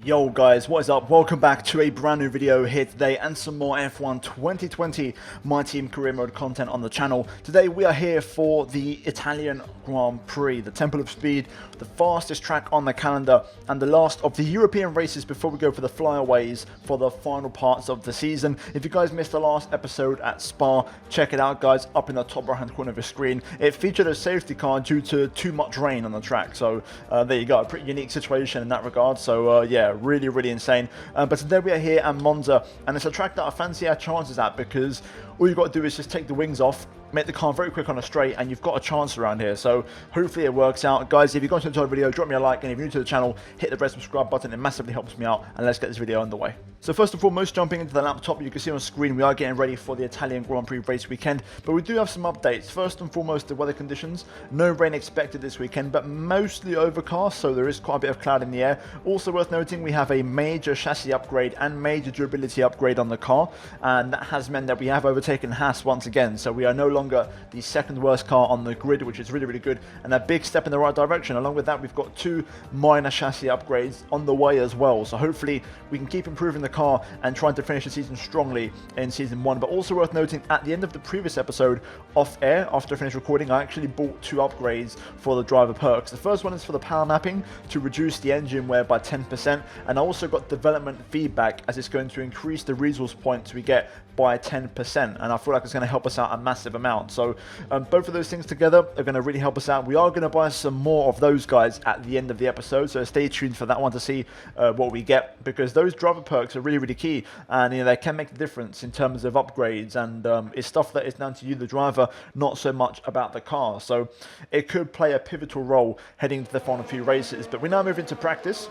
Yo guys, what is up? Welcome back to a brand new video here today and some more F1 2020 My Team Career Mode content on the channel. Today we are here for the Italian Grand Prix, the Temple of Speed, the fastest track on the calendar and the last of the European races before we go for the flyaways for the final parts of the season. If you guys missed the last episode at Spa, check it out guys, up in the top right hand corner of your screen. It featured a safety car due to too much rain on the track, so there you go, a pretty unique situation in that regard. So yeah, really insane. But today we are here at Monza, and it's a track that I fancy our chances at because all you've got to do is just take the wings off, make the car very quick on a straight, and you've got a chance around here. So hopefully it works out. Guys, if you're going to enjoy the video, drop me a like, and if you're new to the channel, hit the red subscribe button. It massively helps me out, and let's get this video underway. So first and foremost, jumping into the laptop, you can see on screen we are getting ready for the Italian Grand Prix race weekend, but we do have some updates. First and foremost, the weather conditions. No rain expected this weekend, but mostly overcast, so there is quite a bit of cloud in the air. Also worth noting, we have a major chassis upgrade and major durability upgrade on the car, and that has meant that we have overtaken Haas once again, so we are no longer the second worst car on the grid, which is really good, and a big step in the right direction. Along with that, we've got two minor chassis upgrades on the way as well, so hopefully we can keep improving the car and trying to finish the season strongly in season 1. But also worth noting, at the end of the previous episode off air, after I finished recording, I actually bought two upgrades for the driver perks. The first one is for the power mapping to reduce the engine wear by 10%, and I also got development feedback as it's going to increase the resource points we get by 10%, and I feel like it's going to help us out a massive amount. So both of those things together are going to really help us out. We are going to buy some more of those guys at the end of the episode, so stay tuned for that one to see what we get, because those driver perks are really key, and they can make the difference in terms of upgrades, and it's stuff that is down to you, the driver, not so much about the car. So it could play a pivotal role heading to the final few races. But we now move into practice,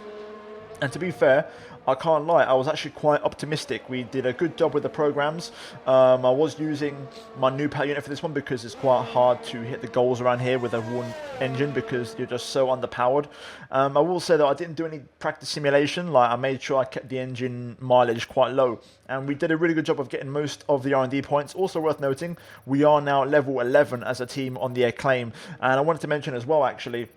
and to be fair, I can't lie, I was actually quite optimistic. We did a good job with the programs. I was using my new power unit for this one because it's quite hard to hit the goals around here with a worn engine because you're just so underpowered. I will say that I didn't do any practice simulation. Like, I made sure I kept the engine mileage quite low, and we did a really good job of getting most of the R&D points. Also worth noting, we are now level 11 as a team on the Acclaim, and I wanted to mention as well, actually,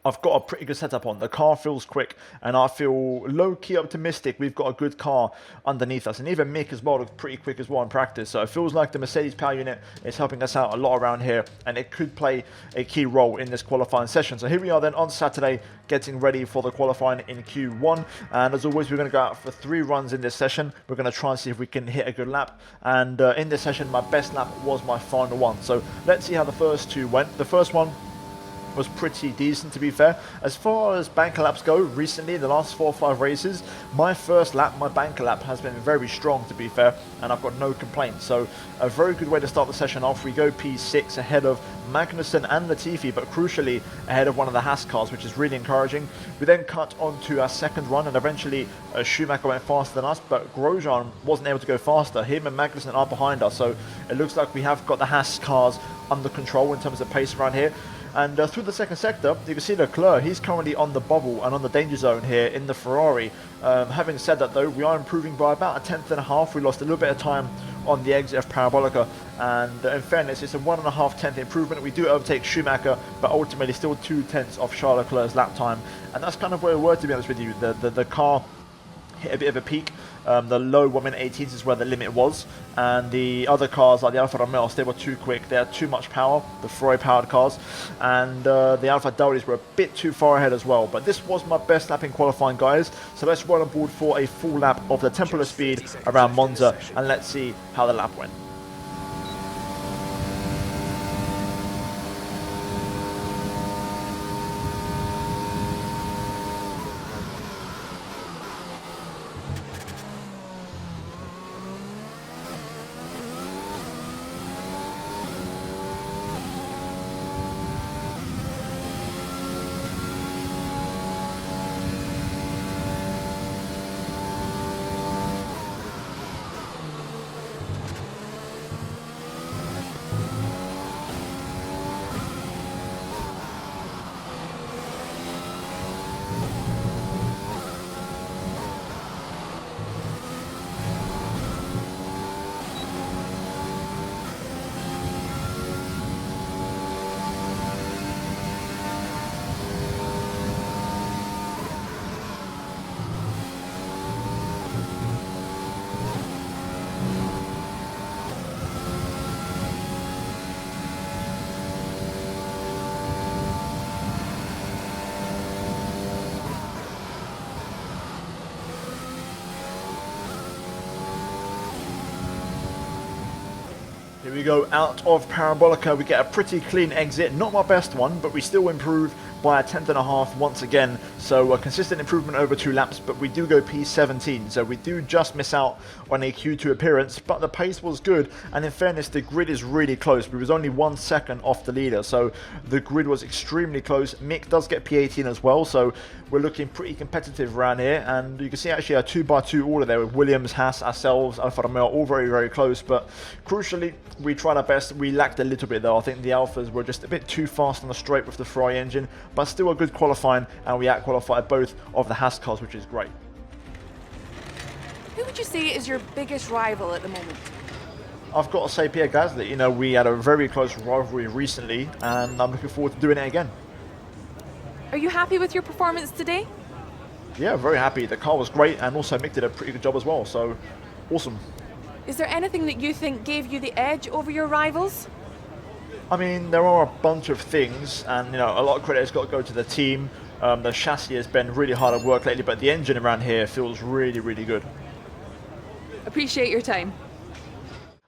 I've got a pretty good setup on. The car feels quick, and I feel low-key optimistic. We've got a good car underneath us, and even Mick as well looks pretty quick as well in practice. So it feels like the Mercedes power unit is helping us out a lot around here, and it could play a key role in this qualifying session. So here we are then on Saturday, getting ready for the qualifying in Q1. And as always, we're going to go out for 3 runs in this session. We're going to try and see if we can hit a good lap. And in this session, my best lap was my final one. So let's see how the first 2 went. The first one was pretty decent, to be fair. As far as banker laps go, recently, the last 4 or 5 races, my first lap, my banker lap, has been very strong, to be fair, and I've got no complaints. So a very good way to start the session off. We go P6 ahead of Magnussen and Latifi, but crucially ahead of one of the Haas cars, which is really encouraging. We then cut on to our second run, and eventually Schumacher went faster than us, but Grosjean wasn't able to go faster. Him and Magnussen are behind us, so it looks like we have got the Haas cars under control in terms of pace around here. And through the second sector, you can see Leclerc, he's currently on the bubble and on the danger zone here in the Ferrari. Having said that though, we are improving by about a tenth and a half. We lost a little bit of time on the exit of Parabolica, and in fairness, it's a 1.5 tenth improvement. We do overtake Schumacher, but ultimately still 2 tenths of Charles Leclerc's lap time. And that's kind of where we were, to be honest with you. The car hit a bit of a peak. The low 1:18 is where the limit was, and the other cars like the Alfa Romeos, they were too quick. They had too much power, the Ferrari powered cars, and the Alfa Tauris were a bit too far ahead as well. But this was my best lap in qualifying, guys, so let's run on board for a full lap of the Temple of Speed around Monza, and let's see how the lap went. Here we go, out of Parabolica, we get a pretty clean exit, not my best one, but we still improve by a 10.5 once again, so a consistent improvement over 2 laps, but we do go P17, so we do just miss out on a Q2 appearance, but the pace was good, and in fairness, the grid is really close. We was only 1 second off the leader, so the grid was extremely close. Mick does get P18 as well, so we're looking pretty competitive around here, and you can see actually a 2x2 order there with Williams, Haas, ourselves, Alfa Romeo, all very, very close, but crucially, we tried our best. We lacked a little bit though. I think the Alphas were just a bit too fast on the straight with the Ferrari engine, but still a good qualifying, and we out-qualified both of the Haas cars, which is great. Who would you say is your biggest rival at the moment? I've got to say Pierre Gasly. You know, we had a very close rivalry recently, and I'm looking forward to doing it again. Are you happy with your performance today? Yeah, very happy. The car was great, and also Mick did a pretty good job as well, so awesome. Is there anything that you think gave you the edge over your rivals? I mean, there are a bunch of things, and you know, a lot of credit has got to go to the team. The chassis has been really hard at work lately, but the engine around here feels really, really good. Appreciate your time.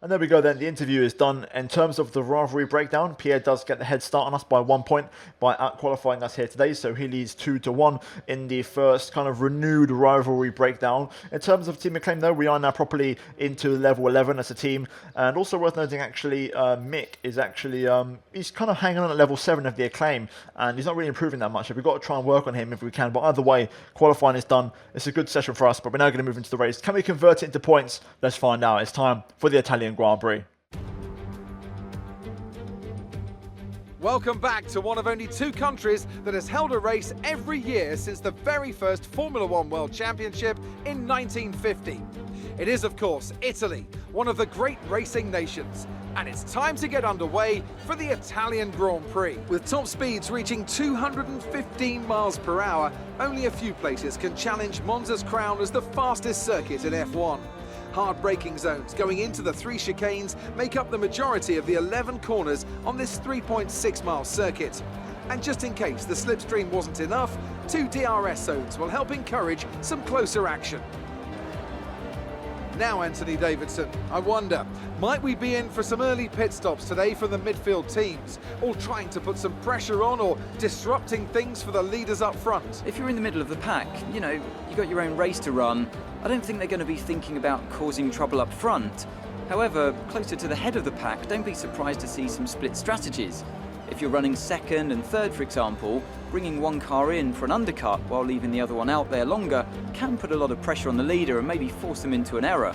And there we go then, the interview is done. In terms of the rivalry breakdown, Pierre does get the head start on us by 1 point by out-qualifying us here today, so he leads 2-1 in the first kind of renewed rivalry breakdown. In terms of team acclaim though, we are now properly into level 11 as a team, and also worth noting actually, Mick is actually, he's kind of hanging on at level 7 of the acclaim, and he's not really improving that much, so we've got to try and work on him if we can, but either way, qualifying is done. It's a good session for us, but we're now going to move into the race. Can we convert it into points? Let's find out. It's time for the Italian Grand Prix. Welcome back to one of only 2 countries that has held a race every year since the very first Formula One World Championship in 1950. It is, of course, Italy, one of the great racing nations. And it's time to get underway for the Italian Grand Prix. With top speeds reaching 215 miles per hour, only a few places can challenge Monza's crown as the fastest circuit in F1. Hard braking zones going into the 3 chicanes make up the majority of the 11 corners on this 3.6 mile circuit. And just in case the slipstream wasn't enough, 2 DRS zones will help encourage some closer action. Now, Anthony Davidson, I wonder, might we be in for some early pit stops today from the midfield teams, all trying to put some pressure on or disrupting things for the leaders up front? If you're in the middle of the pack, you know, you've got your own race to run. I don't think they're going to be thinking about causing trouble up front. However, closer to the head of the pack, don't be surprised to see some split strategies. If you're running second and third, for example, bringing one car in for an undercut while leaving the other one out there longer can put a lot of pressure on the leader and maybe force them into an error.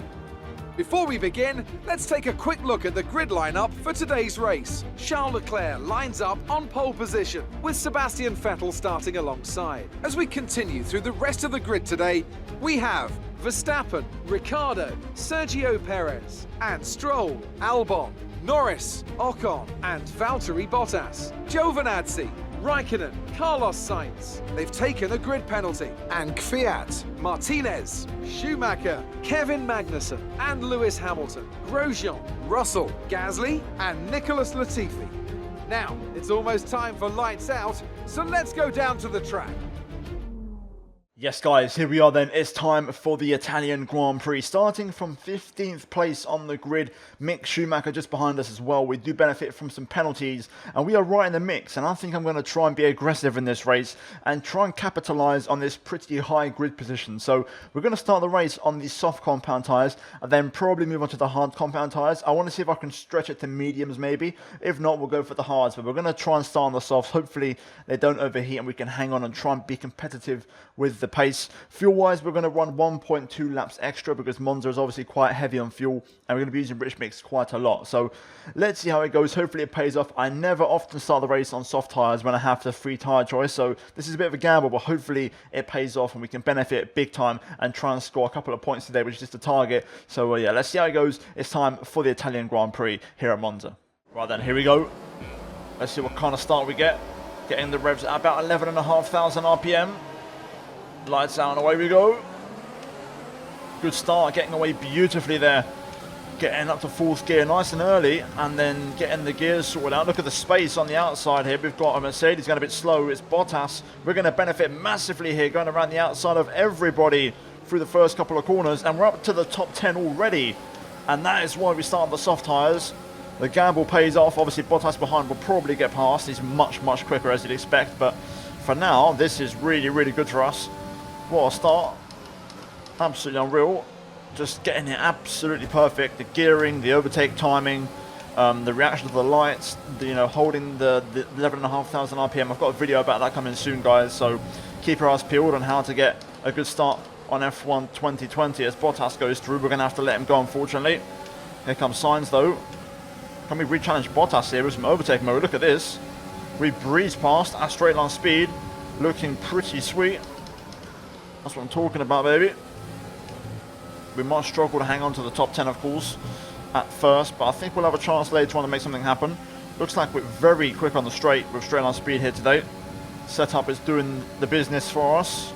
Before we begin, let's take a quick look at the grid lineup for today's race. Charles Leclerc lines up on pole position, with Sebastian Vettel starting alongside. As we continue through the rest of the grid today, we have Verstappen, Ricciardo, Sergio Perez, and Stroll, Albon, Norris, Ocon, and Valtteri Bottas. Giovinazzi, Raikkonen, Carlos Sainz. They've taken a grid penalty. And Kvyat, Martinez, Schumacher, Kevin Magnussen, and Lewis Hamilton. Grosjean, Russell, Gasly, and Nicholas Latifi. Now, it's almost time for lights out, so let's go down to the track. Yes guys, here we are then. It's time for the Italian Grand Prix. Starting from 15th place on the grid, Mick Schumacher just behind us as well. We do benefit from some penalties and we are right in the mix, and I think I'm going to try and be aggressive in this race and try and capitalise on this pretty high grid position. So we're going to start the race on the soft compound tyres and then probably move on to the hard compound tyres. I want to see if I can stretch it to mediums maybe. If not, we'll go for the hards, but we're going to try and start on the softs. Hopefully they don't overheat and we can hang on and try and be competitive with the pace. Fuel wise, we're going to run 1.2 laps extra because Monza is obviously quite heavy on fuel and we're going to be using British Mix quite a lot. So let's see how it goes. Hopefully it pays off. I never often start the race on soft tyres when I have the free tyre choice, so this is a bit of a gamble, but hopefully it pays off and we can benefit big time and try and score a couple of points today, which is just a target. So yeah, let's see how it goes. It's time for the Italian Grand Prix here at Monza. Right then, here we go. Let's see what kind of start we get. Getting the revs at about 11,500 RPM. Lights out and away we go. Good start, getting away beautifully there. Getting up to 4th gear nice and early and then getting the gears sorted out. Look at the space on the outside here. We've got a Mercedes going a bit slow. It's Bottas. We're going to benefit massively here, going around the outside of everybody through the first couple of corners, and we're up to the top 10 already. And that is why we start on the soft tyres. The gamble pays off. Obviously, Bottas behind will probably get past. He's much, much quicker as you'd expect. But for now, this is really, really good for us. What a start. Absolutely unreal. Just getting it absolutely perfect. The gearing, the overtake timing, the reaction to the lights, holding the 11,500 RPM. I've got a video about that coming soon, guys. So keep your eyes peeled on how to get a good start on F1 2020 as Bottas goes through. We're going to have to let him go, unfortunately. Here comes Sainz, though. Can we re-challenge Bottas here with some overtake mode? Look at this. We breeze past at straight line speed. Looking pretty sweet. That's what I'm talking about, baby. We might struggle to hang on to the top 10, of course, at first. But I think we'll have a chance later on to make something happen. Looks like we're very quick on the straight with straight line speed here today. Setup is doing the business for us.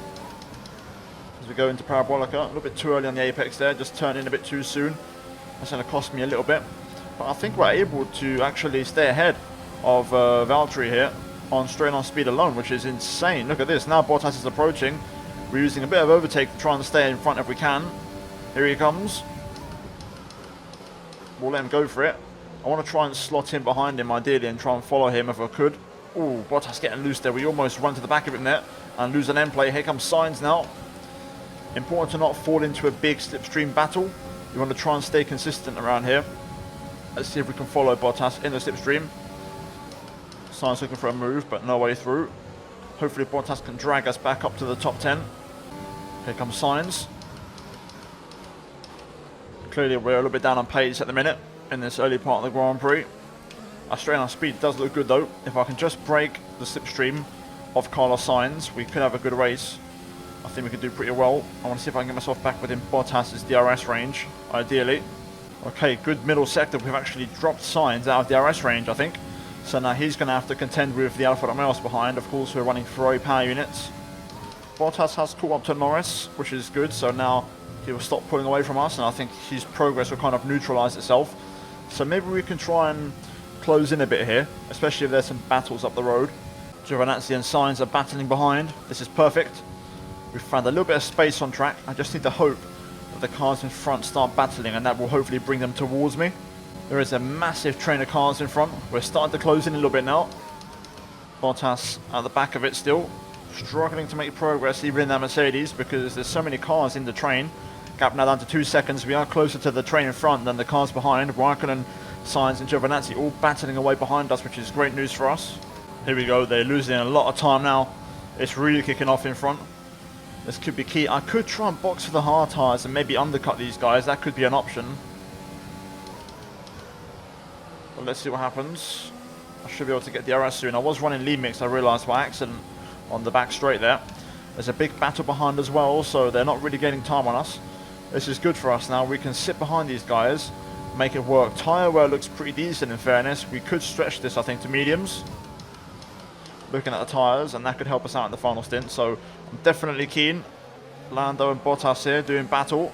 As we go into Parabolica. A little bit too early on the apex there. Just turned in a bit too soon. That's going to cost me a little bit. But I think we're able to actually stay ahead of Valtteri here on straight on speed alone, which is insane. Look at this. Now Bottas is approaching. We're using a bit of overtake to try and stay in front if we can. Here he comes. We'll let him go for it. I want to try and slot in behind him ideally and try and follow him if I could. Oh, Bottas getting loose there. We almost run to the back of him there and lose an end play. Here comes Sainz now. Important to not fall into a big slipstream battle. You want to try and stay consistent around here. Let's see if we can follow Bottas in the slipstream. Sainz looking for a move, but no way through. Hopefully Bottas can drag us back up to the top 10. Here comes Sainz. Clearly we're a little bit down on pace at the minute in this early part of the Grand Prix. Our straight on speed does look good though. If I can just break the slipstream of Carlos Sainz, we could have a good race. I think we could do pretty well. I want to see if I can get myself back within Bottas's DRS range, ideally. Okay, good middle sector. We've actually dropped Sainz out of DRS range, I think. So now he's going to have to contend with the Alfa Romeos behind, of course, who are running Ferrari power units. Bottas has caught up to Norris, which is good. So now he will stop pulling away from us, and I think his progress will kind of neutralise itself. So maybe we can try and close in a bit here, especially if there's some battles up the road. Giovinazzi and Sainz are battling behind. This is perfect. We've found a little bit of space on track. I just need to hope that the cars in front start battling, and that will hopefully bring them towards me. There is a massive train of cars in front. We're starting to close in a little bit now. Bottas at the back of it still. Struggling to make progress even in that Mercedes because there's so many cars in the train. Gap now down to 2 seconds. We are closer to the train in front than the cars behind. Raikkonen, Sainz and Giovinazzi all battling away behind us, which is great news for us. Here we go. They're losing a lot of time now. It's really kicking off in front. This could be key. I could try and box for the hard tyres and maybe undercut these guys. That could be an option. But let's see what happens. I should be able to get DRS soon. I was running lead mix, I realised by accident on the back straight there. There's a big battle behind as well, so they're not really gaining time on us. This is good for us now. We can sit behind these guys, make it work. Tyre wear looks pretty decent in fairness. We could stretch this, I think, to mediums. Looking at the tyres, and that could help us out in the final stint. So I'm definitely keen. Lando and Bottas here doing battle.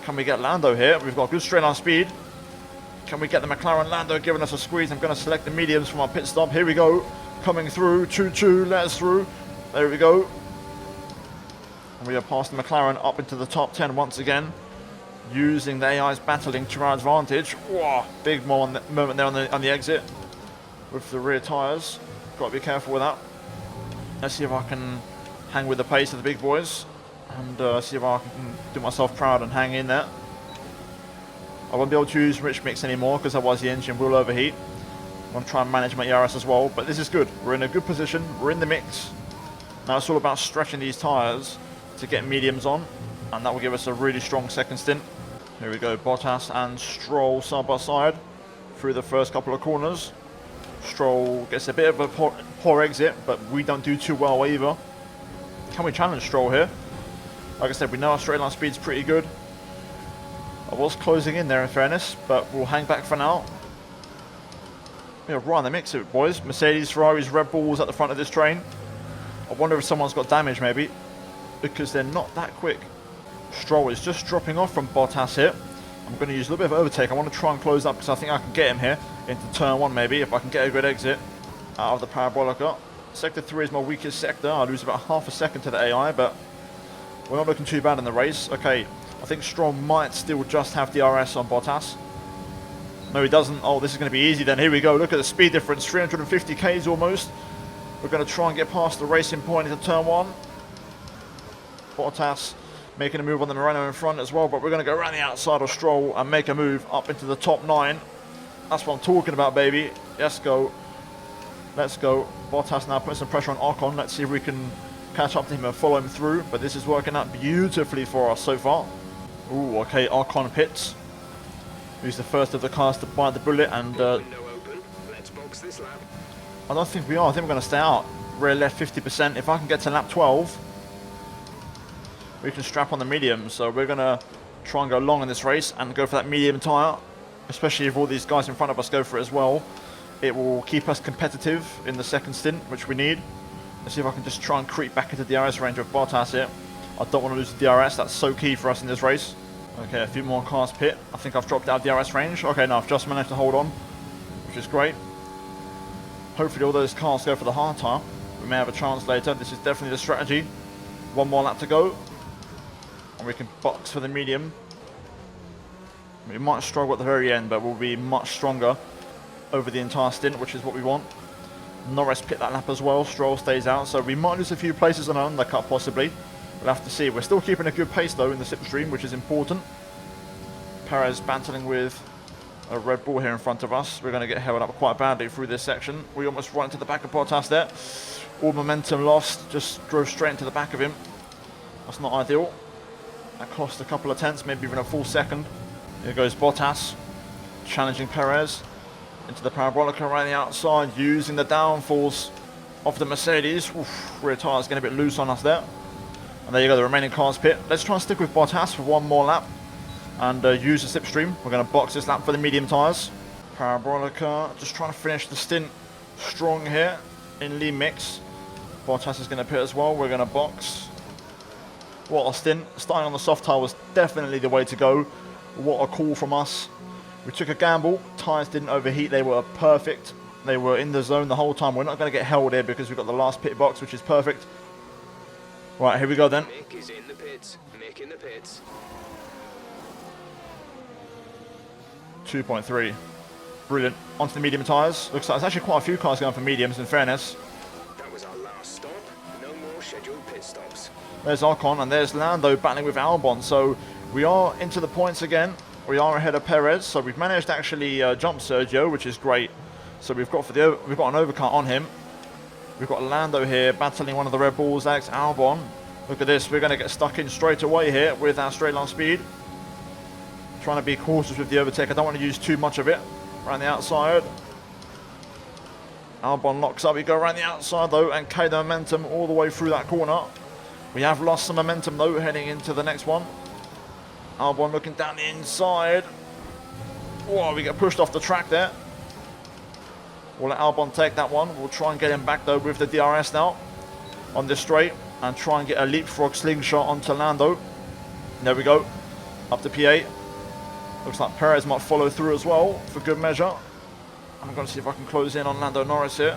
Can we get Lando here? We've got good straight line speed. Can we get the McLaren? Lando giving us a squeeze. I'm going to select the mediums from our pit stop. Here we go. Coming through. Choo-choo. Let us through. There we go. And we are past the McLaren up into the top 10 once again. Using the AI's battling to our advantage. Whoa, big moment there on the exit. With the rear tyres. Got to be careful with that. Let's see if I can hang with the pace of the big boys. And see if I can do myself proud and hang in there. I won't be able to use rich mix anymore because otherwise the engine will overheat. I'm going to try and manage my ERS as well, but this is good. We're in a good position. We're in the mix. Now it's all about stretching these tyres to get mediums on, and that will give us a really strong second stint. Here we go, Bottas and Stroll side by side through the first couple of corners. Stroll gets a bit of a poor exit, but we don't do too well either. Can we challenge Stroll here? Like I said, we know our straight line speed's pretty good. I was closing in there in fairness, but we'll hang back for now. We are right in the mix of it, boys. Mercedes, Ferraris, Red Bulls at the front of this train. I wonder if someone's got damage maybe, because they're not that quick. Stroll is just dropping off from Bottas here. I'm going to use a little bit of overtake. I want to try and close up because I think I can get him here into turn 1 maybe, if I can get a good exit out of the Parabolica. Sector 3 is my weakest sector. I lose about half a second to the AI, but we're not looking too bad in the race. Okay, I think Stroll might still just have DRS on Bottas. No, he doesn't. Oh, this is going to be easy then. Here we go. Look at the speed difference. 350 Ks almost. We're going to try and get past the racing point into turn 1. Bottas making a move on the Moreno in front as well, but we're going to go around the outside of Stroll and make a move up into the top 9. That's what I'm talking about, baby. Let's go. Let's go. Bottas now putting some pressure on Ocon. Let's see if we can catch up to him and follow him through, but this is working out beautifully for us so far. Ooh, okay, Ocon pits. He's the first of the cars to bite the bullet, and Let's box this lap. I don't think we are. I think we're going to stay out. Rear left 50%. If I can get to lap 12, we can strap on the medium. So we're going to try and go long in this race and go for that medium tyre, especially if all these guys in front of us go for it as well. It will keep us competitive in the second stint, which we need. Let's see if I can just try and creep back into DRS range with Bottas here. I don't want to lose the DRS. That's so key for us in this race. Okay, a few more cars pit. I think I've dropped out of DRS range. Okay, no, I've just managed to hold on, which is great. Hopefully all those cars go for the hard tyre. We may have a chance later. This is definitely the strategy. One more lap to go, and we can box for the medium. We might struggle at the very end, but we'll be much stronger over the entire stint, which is what we want. Norris pit that lap as well. Stroll stays out, so we might lose a few places on our undercut possibly. We'll have to see. We're still keeping a good pace though in the slipstream, which is important. Perez battling with a Red Bull here in front of us. We're going to get held up quite badly through this section. We almost run into the back of Bottas there. All momentum lost. Just drove straight into the back of him. That's not ideal. That cost a couple of tenths, maybe even a full second. Here goes Bottas, challenging Perez into the parabolica around the outside, using the downforce of the Mercedes. Oof, rear tyre's getting a bit loose on us there. And there you go, the remaining cars pit. Let's try and stick with Bottas for one more lap and use the slipstream. We're going to box this lap for the medium tyres. Parabolica, just trying to finish the stint strong here in lean mix. Bottas is going to pit as well. We're going to box. What a stint. Starting on the soft tyre was definitely the way to go. What a call from us. We took a gamble. Tyres didn't overheat. They were perfect. They were in the zone the whole time. We're not going to get held here because we've got the last pit box, which is perfect. Right, here we go then. Mick is in the pits. Mick in the pits. 2.3. Brilliant. Onto the medium tyres. Looks like there's actually quite a few cars going for mediums, in fairness. That was our last stop. No more scheduled pit stops. There's Ocon and there's Lando battling with Albon. So we are into the points again. We are ahead of Perez. So we've managed to actually jump Sergio, which is great. So we've got an overcut on him. We've got Lando here battling one of the Red Bulls, Alex Albon. Look at this, we're going to get stuck in straight away here with our straight line speed. Trying to be cautious with the overtake. I don't want to use too much of it. Around the outside. Albon locks up. We go around the outside though and carry the momentum all the way through that corner. We have lost some momentum though heading into the next one. Albon looking down the inside. Whoa, we get pushed off the track there. We'll let Albon take that one. We'll try and get him back though with the DRS now on this straight and try and get a leapfrog slingshot onto Lando. There we go. Up to P8. Looks like Perez might follow through as well for good measure. I'm going to see if I can close in on Lando Norris here.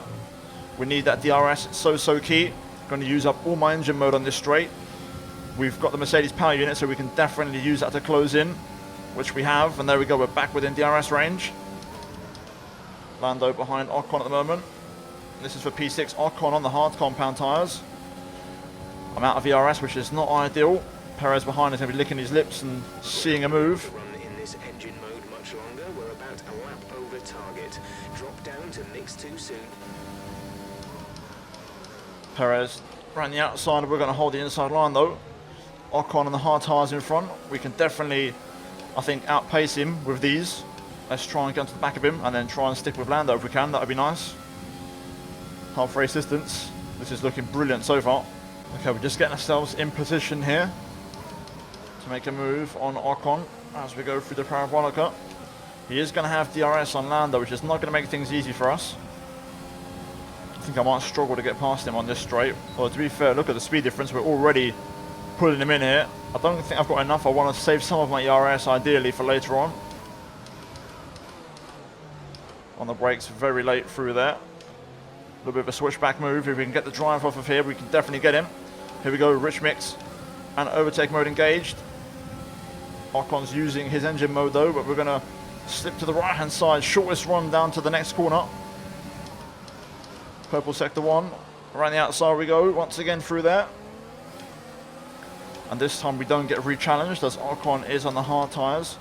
We need that DRS. It's so key. I'm going to use up all my engine mode on this straight. We've got the Mercedes power unit, so we can definitely use that to close in, which we have. And there we go. We're back within DRS range. Lando behind Ocon at the moment. This is for P6. Ocon on the hard compound tyres. I'm out of ERS, which is not ideal. Perez behind is going to be licking his lips and seeing a move. Run in this engine mode much longer. We're about a lap over target. Drop down to mix too soon. Perez around the outside. We're going to hold the inside line though. Ocon on the hard tyres in front. We can definitely, I think, outpace him with these. Let's try and get to the back of him and then try and stick with Lando if we can. That would be nice. Half race distance. This is looking brilliant so far. Okay, we're just getting ourselves in position here to make a move on Ocon as we go through the parabolica. He is going to have DRS on Lando, which is not going to make things easy for us. I think I might struggle to get past him on this straight. Well, to be fair, look at the speed difference. We're already pulling him in here. I don't think I've got enough. I want to save some of my ERS ideally for later on. On the brakes very late through there. A little bit of a switchback move. If we can get the drive off of here, we can definitely get him. Here we go, rich mix and overtake mode engaged. Ocon's using his engine mode though, but we're going to Slip to the right hand side, shortest run down to the next corner. Purple sector 1, around the outside we go, once again through there. And this time we don't get re-challenged as Ocon is on the hard tyres.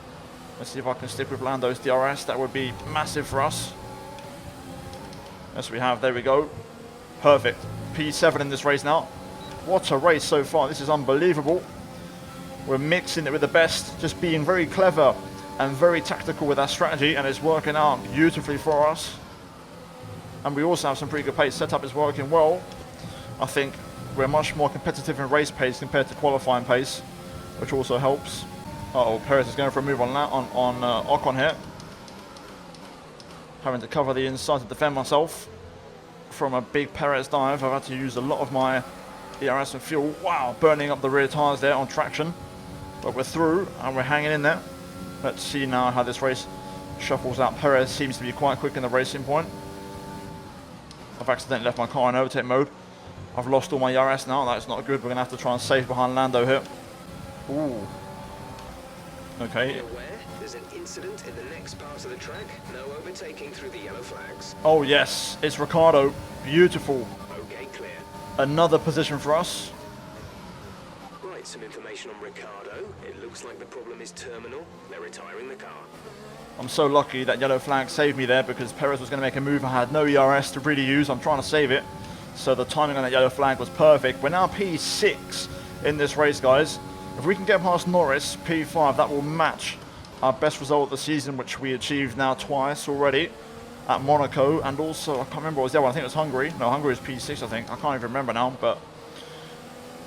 Let's see if I can stick with Lando's DRS, that would be massive for us. Yes we have, there we go. Perfect, P7 in this race now. What a race so far, this is unbelievable. We're mixing it with the best, just being very clever and very tactical with our strategy, and it's working out beautifully for us. And we also have some pretty good pace. Setup is working well. I think we're much more competitive in race pace compared to qualifying pace, which also helps. Uh-oh, Perez is going for a move on Ocon here. Having to cover the inside to defend myself from a big Perez dive. I've had to use a lot of my ERS and fuel. Wow, burning up the rear tyres there on traction. But we're through and we're hanging in there. Let's see now how this race shuffles out. Perez seems to be quite quick in the racing point. I've accidentally left my car in overtake mode. I've lost all my ERS now. That's not good. We're going to have to try and save behind Lando here. Ooh. Okay. There's an incident in the next part of the track. No overtaking through the yellow flags. Oh yes, it's Ricardo. Beautiful. Okay, clear. Another position for us. Right, some information on Ricardo. It looks like the problem is terminal. They're retiring the car. I'm so lucky that yellow flag saved me there because Perez was going to make a move. I had no ERS to really use. I'm trying to save it. So the timing on that yellow flag was perfect. We're now P6 in this race, guys. If we can get past Norris, P5, that will match our best result of the season, which we achieved now twice already at Monaco. And also, I can't remember what was the other one. I think it was Hungary. No, Hungary is P6, I think. I can't even remember now, but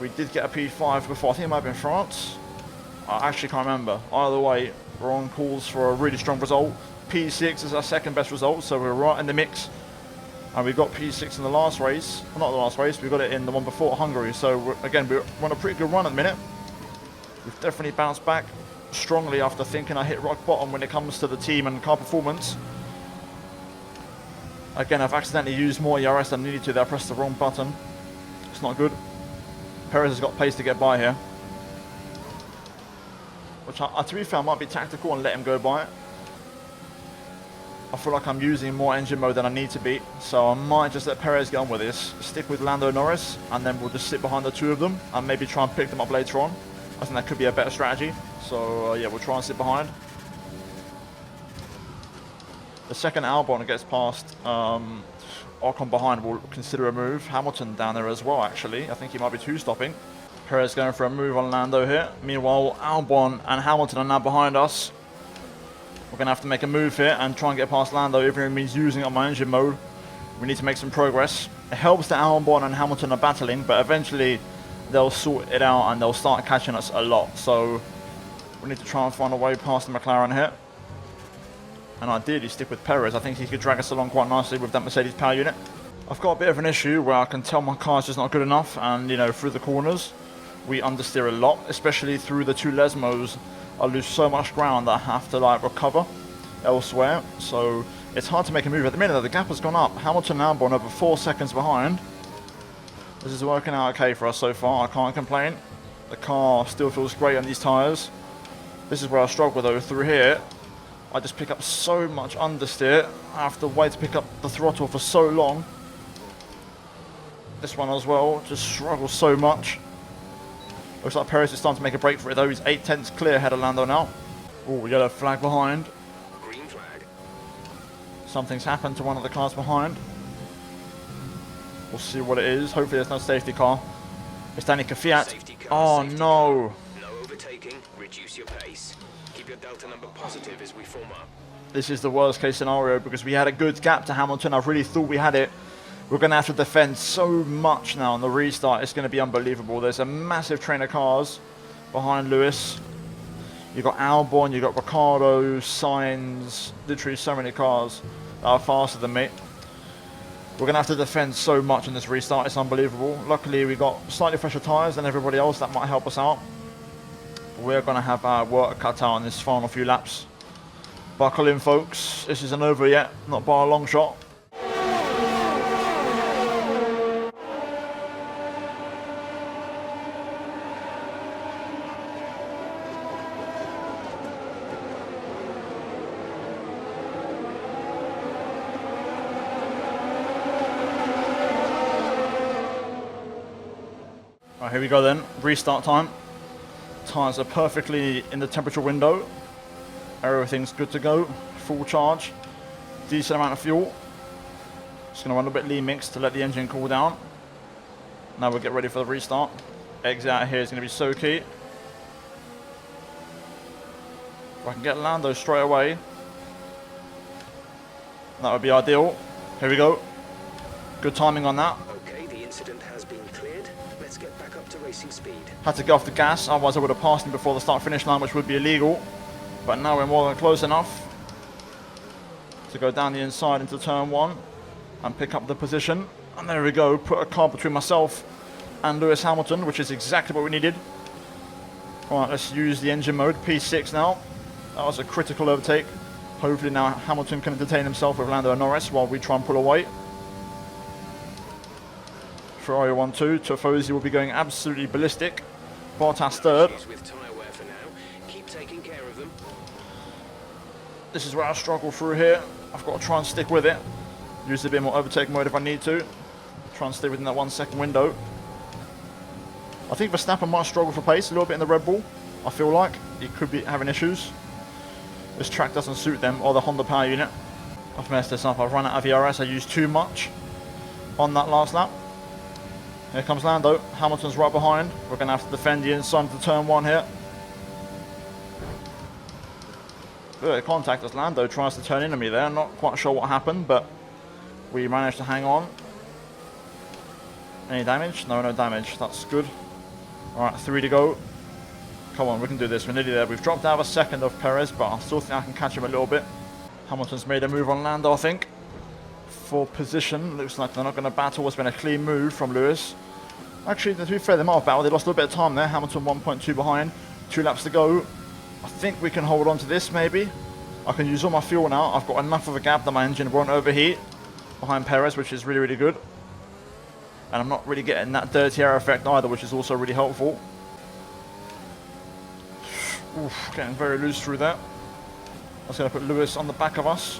we did get a P5 before. I think it might have been France. I actually can't remember. Either way, we're on calls for a really strong result. P6 is our second best result, so we're right in the mix. And we got P6 in the last race. Well, not the last race, we got it in the one before Hungary. So, we're on a pretty good run at the minute. We've definitely bounced back strongly after thinking I hit rock bottom when it comes to the team and car performance. Again, I've accidentally used more ERS than I needed to there. I pressed the wrong button. It's not good. Perez has got pace to get by here. Which, to be fair, I might be tactical and let him go by it. I feel like I'm using more engine mode than I need to be. So I might just let Perez get on with this. Stick with Lando Norris, and then we'll just sit behind the two of them and maybe try and pick them up later on. I think that could be a better strategy. So yeah, we'll try and sit behind. The second Albon gets past Ocon behind, we'll consider a move. Hamilton down there as well, actually. I think he might be two-stopping. Perez going for a move on Lando here. Meanwhile, Albon and Hamilton are now behind us. We're going to have to make a move here and try and get past Lando, even if it means using up my engine mode. We need to make some progress. It helps that Albon and Hamilton are battling, but eventually they'll sort it out and they'll start catching us a lot. So we need to try and find a way past the McLaren here. And ideally stick with Perez. I think he could drag us along quite nicely with that Mercedes power unit. I've got a bit of an issue where I can tell my car's just not good enough, and you know, through the corners we understeer a lot, especially through the two Lesmos. I lose so much ground that I have to like recover elsewhere, so it's hard to make a move. At the minute the gap has gone up. Hamilton and Albon over 4 seconds behind. This is working out okay for us so far, I can't complain. The car still feels great on these tyres. This is where I struggle though. Through here I just pick up so much understeer. I have to wait to pick up the throttle for so long. This one as well, just struggles so much. Looks like Perez is starting to make a break for it though. He's 8/10 clear ahead of Lando now. Oh, yellow flag behind. Green flag. Something's happened to one of the cars behind. We'll see what it is. Hopefully there's no safety car. It's Danica Fiat. Oh no. No overtaking. Reduce your pace. Keep your delta number positive as we form up. This is the worst case scenario because we had a good gap to Hamilton. I really thought we had it. We're going to have to defend so much now on the restart. It's going to be unbelievable. There's a massive train of cars behind Lewis. You've got Albon, you've got Ricardo, Sainz, literally so many cars that are faster than me. We're going to have to defend so much in this restart. It's unbelievable. Luckily, we got slightly fresher tyres than everybody else. That might help us out. We're going to have our work cut out on this final few laps. Buckle in, folks. This isn't over yet. Not by a long shot. here we go then. Restart time. Tyres are perfectly in the temperature window. Everything's good to go. Full charge. Decent amount of fuel. Just going to run a bit lean mix to let the engine cool down. Now we'll get ready for the restart. Exit out here is going to be so key. If I can get Lando straight away, that would be ideal. Here we go. Good timing on that. Okay, the incident has been cleared. Let's get back up to racing speed. Had to get off the gas, otherwise I would have passed him before the start-finish line, which would be illegal. But now we're more than close enough to go down the inside into turn 1 and pick up the position. And there we go, put a car between myself and Lewis Hamilton, which is exactly what we needed. Alright, let's use the engine mode, P6 now. That was a critical overtake. Hopefully now Hamilton can entertain himself with Lando and Norris while we try and pull away. Ferrari 1-2, Tifosi will be going absolutely ballistic. Bottas third. With tyre wear for now. Keep taking care of them. This is where I struggle through here. I've got to try and stick with it. Use a bit more overtake mode if I need to. Try and stay within that 1 second window. I think Verstappen might struggle for pace a little bit in the Red Bull. I feel like he could be having issues. This track doesn't suit them or the Honda power unit. I've messed this up. I've run out of ERS. I used too much on that last lap. Here comes Lando. Hamilton's right behind. We're going to have to defend the inside of the turn 1 here. Good contact as Lando tries to turn into me there. Not quite sure what happened, but we managed to hang on. Any damage? No, no damage. That's good. Alright, 3 to go. Come on, we can do this. We're nearly there. We've dropped out a second of Perez, but I still think I can catch him a little bit. Hamilton's made a move on Lando, I think. For position, looks like they're not going to battle. It's been a clean move from Lewis. Actually, to be fair, they might have battled. They lost a little bit of time there. Hamilton 1.2 behind. 2 laps to go. I think we can hold on to this, maybe. I can use all my fuel now. I've got enough of a gap that my engine won't overheat behind Perez, which is really, really good. And I'm not really getting that dirty air effect either, which is also really helpful. Oof, getting very loose through that. That's going to put Lewis on the back of us.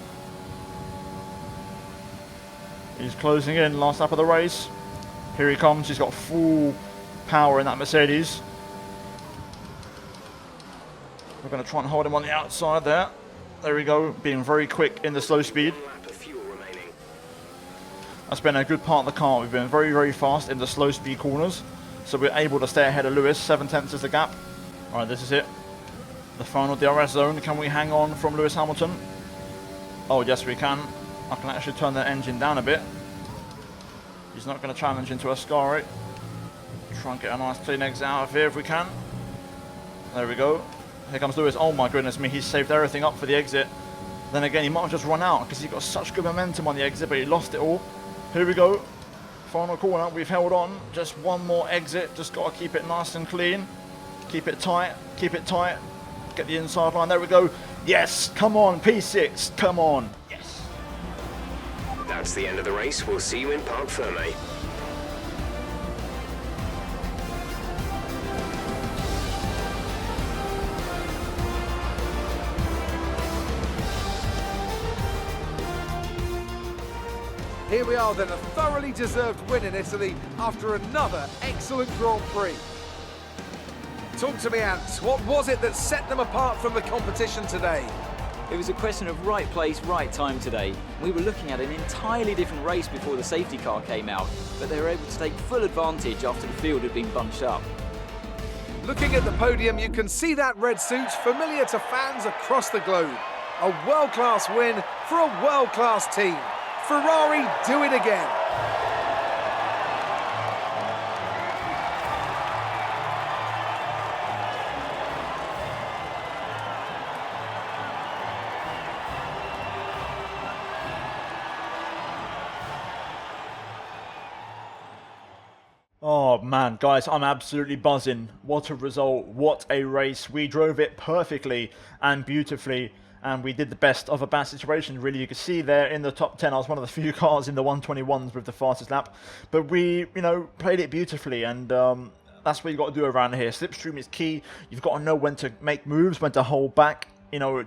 He's closing in, last lap of the race. Here he comes, he's got full power in that Mercedes. We're going to try and hold him on the outside there. There we go, being very quick in the slow speed. That's been a good part of the car. We've been very, very fast in the slow speed corners. So we're able to stay ahead of Lewis. 7 tenths is the gap. Alright, this is it. The final DRS zone. Can we hang on from Lewis Hamilton? Oh, yes, we can. I can actually turn the engine down a bit. He's not going to challenge into Ascari. Try and get a nice clean exit out of here if we can. There we go. Here comes Lewis. Oh my goodness me, he's saved everything up for the exit. Then again, he might have just run out because he got such good momentum on the exit, but he lost it all. Here we go. Final corner. We've held on. Just one more exit. Just got to keep it nice and clean. Keep it tight. Keep it tight. Get the inside line. There we go. Yes. Come on. P6. Come on. Yes. That's the end of the race. We'll see you in Parc Ferme. Here we are then, a thoroughly deserved win in Italy after another excellent Grand Prix. Talk to me, Ant. What was it that set them apart from the competition today? It was a question of right place, right time today. We were looking at an entirely different race before the safety car came out, but they were able to take full advantage after the field had been bunched up. Looking at the podium, you can see that red suit familiar to fans across the globe. A world-class win for a world-class team. Ferrari do it again. Oh man, guys, I'm absolutely buzzing. What a result, what a race. We drove it perfectly and beautifully, and we did the best of a bad situation, really. You can see there in the top 10, I was one of the few cars in the 121s with the fastest lap. But we, played it beautifully, and that's what you got to do around here. Slipstream is key. You've got to know when to make moves, when to hold back.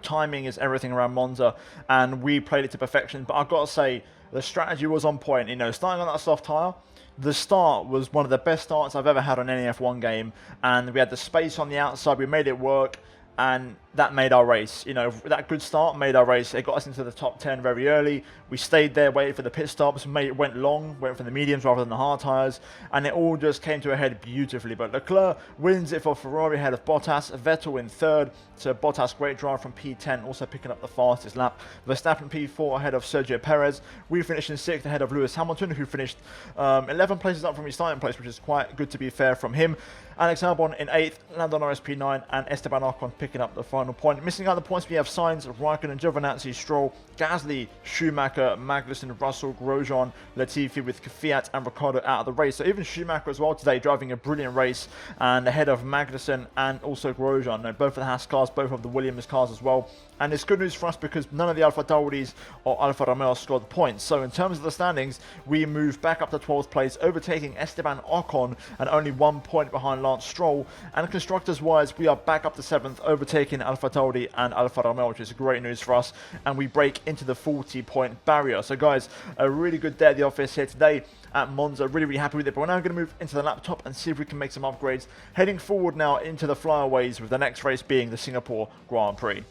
Timing is everything around Monza, and we played it to perfection. But I've got to say, the strategy was on point. Starting on that soft tyre, the start was one of the best starts I've ever had on any F1 game, and we had the space on the outside, we made it work, and that made our race. You know, that good start made our race. It got us into the top 10 very early. We stayed there, waited for the pit stops, went long, went for the mediums rather than the hard tyres, and it all just came to a head beautifully. But Leclerc wins it for Ferrari ahead of Bottas, Vettel in third, so Bottas, great drive from P10, also picking up the fastest lap. Verstappen P4 ahead of Sergio Perez. We finished in 6th ahead of Lewis Hamilton, who finished 11 places up from his starting place, which is quite good to be fair from him. Alex Albon in 8th, Lando Norris P9, and Esteban Ocon picking up the final point. Missing out the points, we have Sainz, Raikkonen, Giovinazzi, Stroll, Gasly, Schumacher, Magnussen, Russell, Grosjean, Latifi with Kvyat and Ricciardo out of the race. So even Schumacher as well today driving a brilliant race and ahead of Magnussen and also Grosjean. Both of the Haas cars, both of the Williams cars as well. And it's good news for us because none of the Alfa Tauris or Alfa Romeo scored points. So in terms of the standings, we move back up to 12th place, overtaking Esteban Ocon and only 1 point behind Lance Stroll. And constructors-wise, we are back up to 7th, overtaking Alfa Tauri and Alfa Romeo, which is great news for us. And we break into the 40-point barrier. So guys, a really good day at the office here today at Monza. Really happy with it. But we're now going to move into the laptop and see if we can make some upgrades. Heading forward now into the flyaways, with the next race being the Singapore Grand Prix.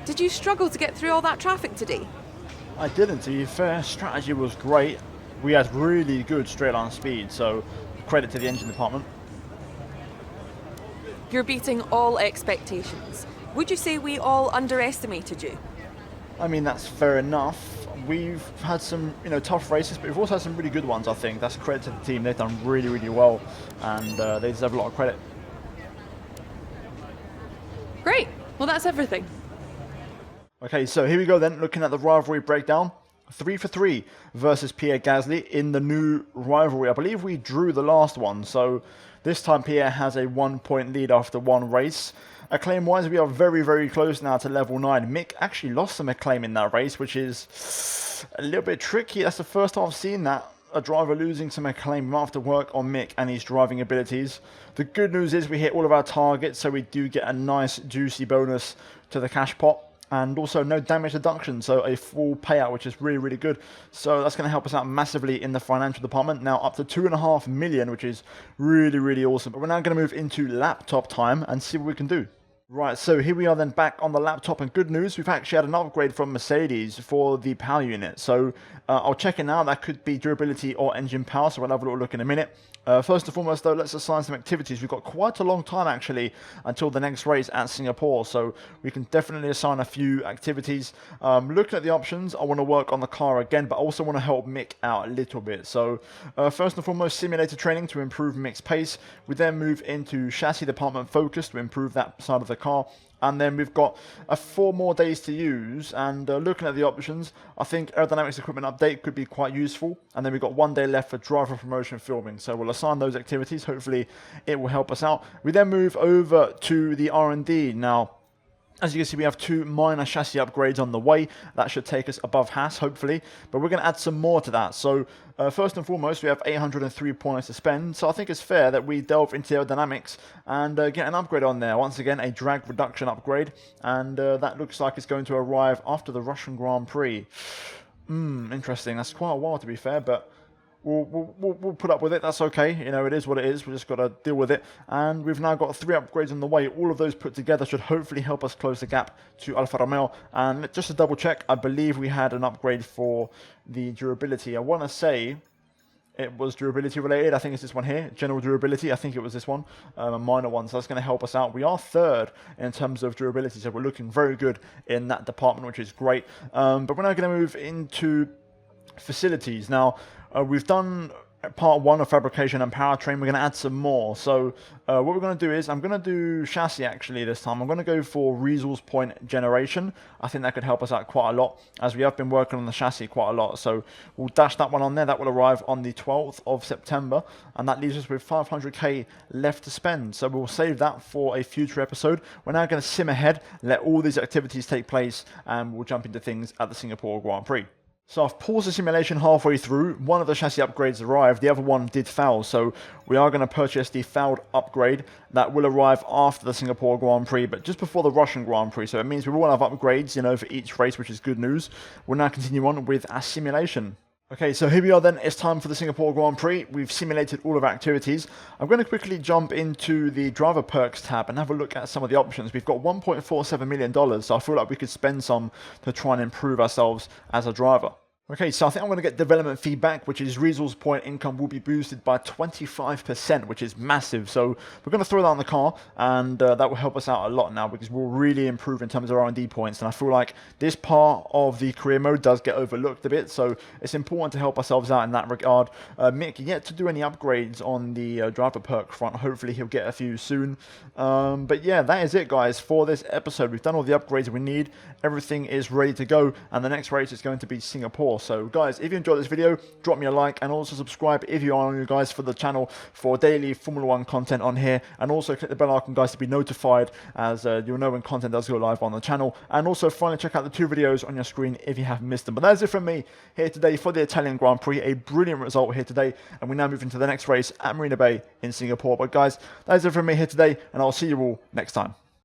Did you struggle to get through all that traffic today? I didn't, to be fair. Strategy was great. We had really good straight line speed, so credit to the engine department. You're beating all expectations. Would you say we all underestimated you? I mean, that's fair enough. We've had some, tough races, but we've also had some really good ones, I think. That's credit to the team. They've done really well, and they deserve a lot of credit. Great. Well, that's everything. Okay, so here we go then, looking at the rivalry breakdown. 3 for 3 versus Pierre Gasly in the new rivalry. I believe we drew the last one, so this time Pierre has a 1 point lead after one race. Acclaim-wise, we are very close now to level 9. Mick actually lost some acclaim in that race, which is a little bit tricky. That's the first time I've seen that, a driver losing some acclaim. We have to work on Mick and his driving abilities. The good news is we hit all of our targets, so we do get a nice juicy bonus to the cash pot. And also no damage deduction, so a full payout, which is really good. So that's going to help us out massively in the financial department. Now up to 2.5 million, which is really awesome. But we're now going to move into laptop time and see what we can do. Right, so here we are then back on the laptop, and good news, we've actually had an upgrade from Mercedes for the power unit. So I'll check it now. That could be durability or engine power, so we'll have a little look in a minute. First and foremost though, let's assign some activities. We've got quite a long time actually until the next race at Singapore, so we can definitely assign a few activities. Looking at the options, I want to work on the car again, but I also want to help Mick out a little bit. So first and foremost, simulator training to improve Mick's pace. We then move into chassis department focus to improve that side of the car. And then we've got 4 more days to use, and looking at the options, I think aerodynamics equipment update could be quite useful. And then we've got 1 day left for driver promotion filming, so we'll assign those activities. Hopefully it will help us out. We then move over to the R&D. Now, as you can see, we have 2 minor chassis upgrades on the way. That should take us above Haas, hopefully. But we're going to add some more to that. So first and foremost, we have 803 points to spend. So I think it's fair that we delve into aerodynamics and get an upgrade on there. Once again, a drag reduction upgrade. And that looks like it's going to arrive after the Russian Grand Prix. Interesting. That's quite a while, to be fair, but We'll put up with it. That's okay. It is what it is. We just got to deal with it. And we've now got 3 upgrades on the way. All of those put together should hopefully help us close the gap to Alfa Romeo. And just to double check, I believe we had an upgrade for the durability. I want to say it was durability related. I think it's this one here, general durability. I think it was this one, a minor one. So that's going to help us out. We are 3rd in terms of durability, so we're looking very good in that department, which is great. But we're now going to move into facilities. Now, we've done part 1 of fabrication and powertrain. We're going to add some more. So what we're going to do is, I'm going to do chassis actually this time. I'm going to go for resource point generation. I think that could help us out quite a lot, as we have been working on the chassis quite a lot. So we'll dash that one on there. That will arrive on the 12th of September, and that leaves us with 500k left to spend. So we'll save that for a future episode. We're now going to sim ahead, let all these activities take place, and we'll jump into things at the Singapore Grand Prix. So I've paused the simulation halfway through. One of the chassis upgrades arrived, the other one did fail, so we are going to purchase the failed upgrade. That will arrive after the Singapore Grand Prix, but just before the Russian Grand Prix, so it means we will have upgrades, for each race, which is good news. We'll now continue on with our simulation. Okay, so here we are then. It's time for the Singapore Grand Prix. We've simulated all of our activities. I'm going to quickly jump into the driver perks tab and have a look at some of the options. We've got $1.47 million, so I feel like we could spend some to try and improve ourselves as a driver. Okay, so I think I'm going to get development feedback, which is resource point income will be boosted by 25%, which is massive. So we're going to throw that on the car, and that will help us out a lot now because we'll really improve in terms of R&D points. And I feel like this part of the career mode does get overlooked a bit, so it's important to help ourselves out in that regard. Mick yet to do any upgrades on the driver perk front. Hopefully he'll get a few soon. But yeah, that is it, guys, for this episode. We've done all the upgrades we need. Everything is ready to go, and the next race is going to be Singapore. So guys, if you enjoyed this video, drop me a like and also subscribe if you are new, guys, for the channel for daily Formula 1 content on here, and also click the bell icon, guys, to be notified as you'll know when content does go live on the channel. And also finally check out the 2 videos on your screen if you haven't missed them. But that's it from me here today for the Italian Grand Prix. A brilliant result here today, and we now move into the next race at Marina Bay in Singapore. But guys, that is it from me here today, and I'll see you all next time.